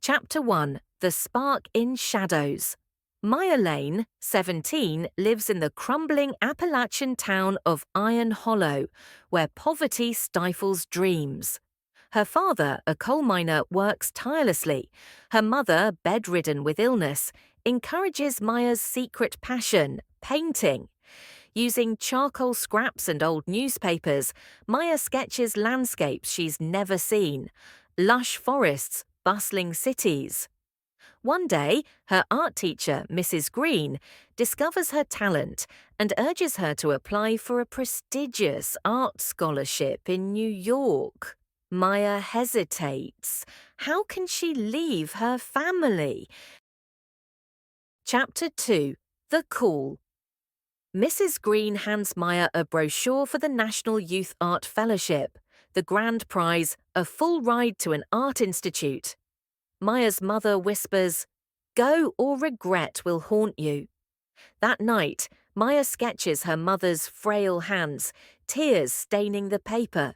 Chapter 1: The Spark in Shadows. Maya Lane, 17, lives in the crumbling Appalachian town of Iron Hollow, where poverty stifles dreams. Her father, a coal miner, works tirelessly. Her mother, bedridden with illness, encourages Maya's secret passion, painting. Using charcoal scraps and old newspapers, Maya sketches landscapes she's never seen: lush forests, bustling cities. One day, her art teacher, Mrs. Green, discovers her talent and urges her to apply for a prestigious art scholarship in New York. Maya hesitates. How can she leave her family? Chapter 2: The Call. Mrs. Green hands Maya a brochure for the National Youth Art Fellowship. The grand prize, a full ride to an art institute. Maya's mother whispers, "Go or regret will haunt you." That night, Maya sketches her mother's frail hands, tears staining the paper.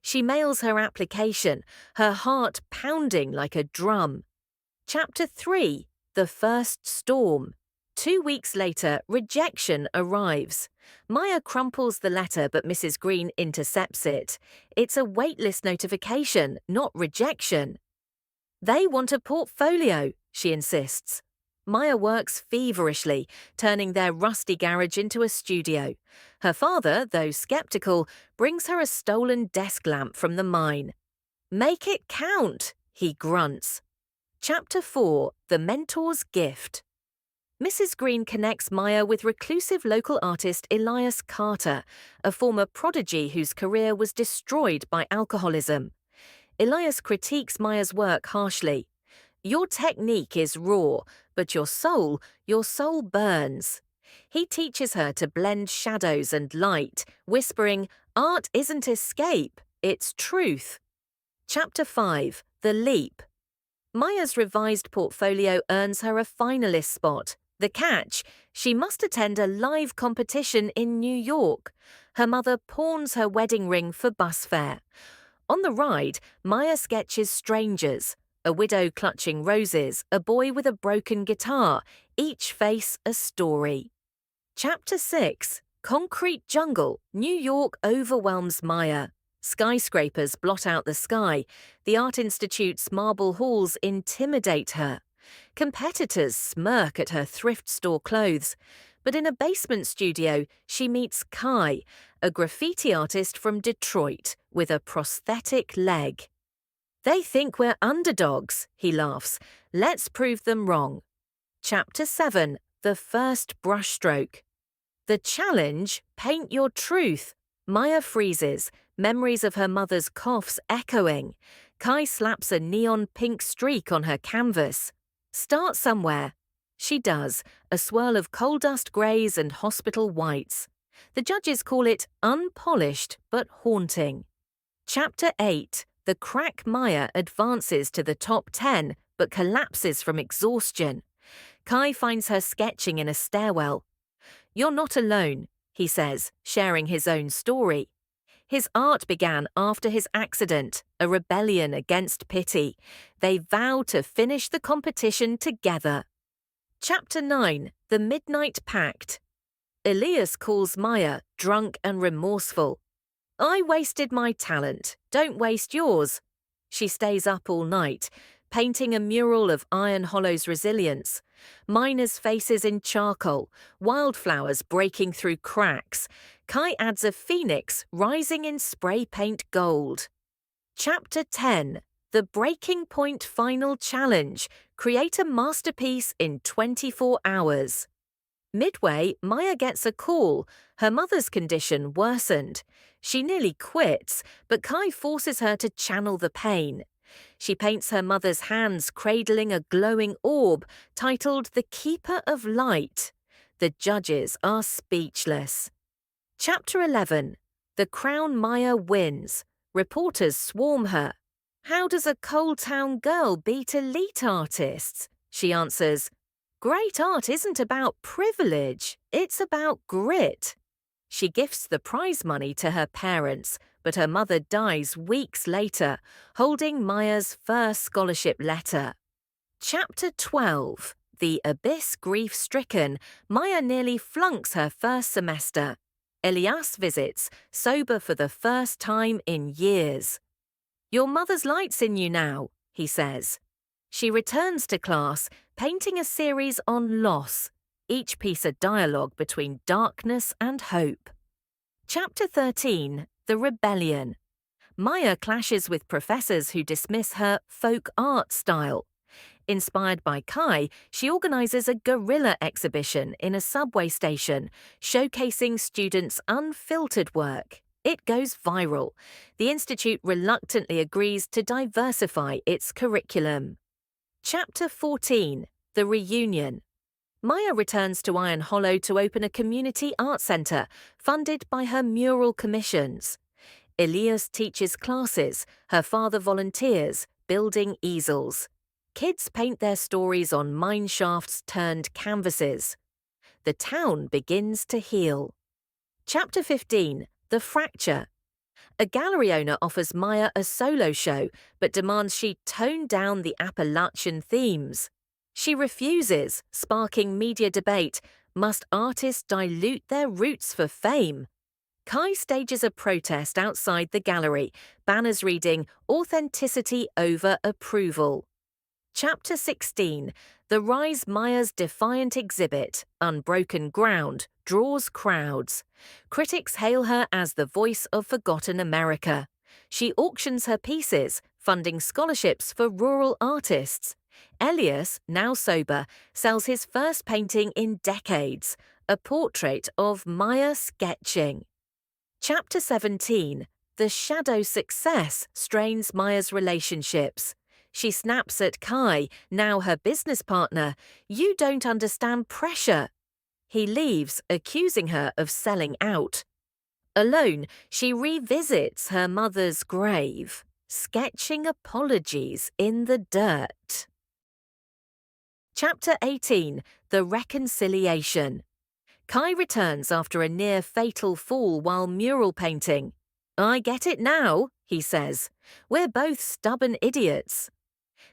She mails her application, her heart pounding like a drum. Chapter 3: The First Storm. 2 weeks later, rejection arrives. Maya crumples the letter, but Mrs. Green intercepts it. It's a waitlist notification, not rejection. "They want a portfolio," she insists. Maya works feverishly, turning their rusty garage into a studio. Her father, though skeptical, brings her a stolen desk lamp from the mine. "Make it count," he grunts. Chapter 4: The Mentor's Gift. Mrs. Green connects Maya with reclusive local artist Elias Carter, a former prodigy whose career was destroyed by alcoholism. Elias critiques Maya's work harshly. "Your technique is raw, but your soul burns." He teaches her to blend shadows and light, whispering, "Art isn't escape, it's truth." Chapter 5: The Leap. Maya's revised portfolio earns her a finalist spot. The catch: she must attend a live competition in New York. Her mother pawns her wedding ring for bus fare. On the ride, Maya sketches strangers: a widow clutching roses, a boy with a broken guitar, each face a story. Chapter 6: Concrete Jungle. New York overwhelms Maya. Skyscrapers blot out the sky. The Art Institute's marble halls intimidate her. Competitors smirk at her thrift store clothes. But in a basement studio, she meets Kai, a graffiti artist from Detroit with a prosthetic leg. "They think we're underdogs," he laughs. "Let's prove them wrong." Chapter 7: The First Brushstroke. The challenge: paint your truth. Maya freezes, memories of her mother's coughs echoing. Kai slaps a neon pink streak on her canvas. "Start somewhere." She does, a swirl of coal dust greys and hospital whites. The judges call it unpolished but haunting. Chapter 8: The Crack. Maya advances to the top 10 but collapses from exhaustion. Kai finds her sketching in a stairwell. "You're not alone," he says, sharing his own story. His art began after his accident, a rebellion against pity. They vow to finish the competition together. Chapter 9: The Midnight Pact. Elias calls Maya, drunk and remorseful. "I wasted my talent. Don't waste yours." She stays up all night, painting a mural of Iron Hollow's resilience. Miners' faces in charcoal, wildflowers breaking through cracks. Kai adds a phoenix rising in spray paint gold. Chapter 10: The Breaking Point Final Challenge. Create a masterpiece in 24 hours. Midway, Maya gets a call. Her mother's condition worsened. She nearly quits, but Kai forces her to channel the pain. She paints her mother's hands cradling a glowing orb titled The Keeper of Light. The judges are speechless. Chapter 11: The Crown. Maya wins. Reporters swarm her. "How does a coal town girl beat elite artists?" She answers, "Great art isn't about privilege, it's about grit." She gifts the prize money to her parents, but her mother dies weeks later, holding Maya's first scholarship letter. Chapter 12. The Abyss Grief-Stricken, Maya nearly flunks her first semester. Elias visits, sober for the first time in years. "Your mother's light's in you now," he says. She returns to class, painting a series on loss, each piece a dialogue between darkness and hope. Chapter 13. The Rebellion. Maya clashes with professors who dismiss her folk art style. Inspired by Kai, she organizes a guerrilla exhibition in a subway station, showcasing students' unfiltered work. It goes viral. The institute reluctantly agrees to diversify its curriculum. Chapter 14. The Reunion. Maya returns to Iron Hollow to open a community art centre, funded by her mural commissions. Elias teaches classes, her father volunteers, building easels. Kids paint their stories on mine shafts turned canvases. The town begins to heal. Chapter 15. The Fracture. A gallery owner offers Maya a solo show, but demands she tone down the Appalachian themes. She refuses, sparking media debate. Must artists dilute their roots for fame? Kai stages a protest outside the gallery, banners reading "Authenticity over approval." Chapter 16. The Rise Maya's defiant exhibit, Unbroken Ground, draws crowds. Critics hail her as the voice of forgotten America. She auctions her pieces, funding scholarships for rural artists. Elias, now sober, sells his first painting in decades, a portrait of Maya sketching. Chapter 17. The shadow success strains Maya's relationships. She snaps at Kai, now her business partner. "You don't understand pressure." He leaves, accusing her of selling out. Alone, she revisits her mother's grave, sketching apologies in the dirt. Chapter 18. The Reconciliation. Kai returns after a near-fatal fall while mural painting. "I get it now," he says. "We're both stubborn idiots."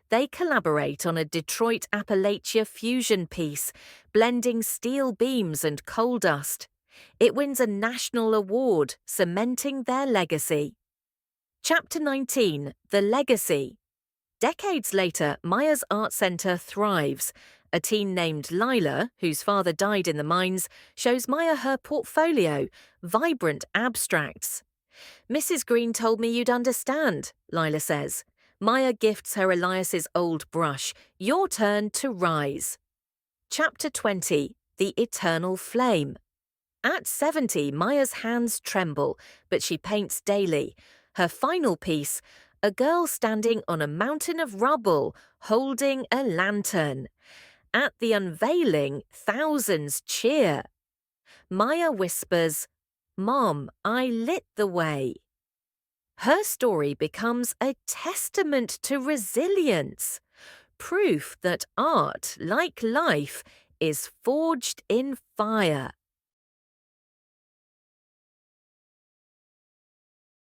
They collaborate on a Detroit-Appalachia fusion piece, blending steel beams and coal dust. It wins a national award, cementing their legacy. Chapter 19. The Legacy. Decades later, Maya's art centre thrives. A teen named Lila, whose father died in the mines, shows Maya her portfolio, vibrant abstracts. "Mrs. Green told me you'd understand," Lila says. Maya gifts her Elias's old brush. "Your turn to rise." Chapter 20. The Eternal Flame. At 70, Maya's hands tremble, but she paints daily. Her final piece, a girl standing on a mountain of rubble, holding a lantern. At the unveiling, thousands cheer. Maya whispers, "Mom, I lit the way." Her story becomes a testament to resilience, proof that art, like life, is forged in fire.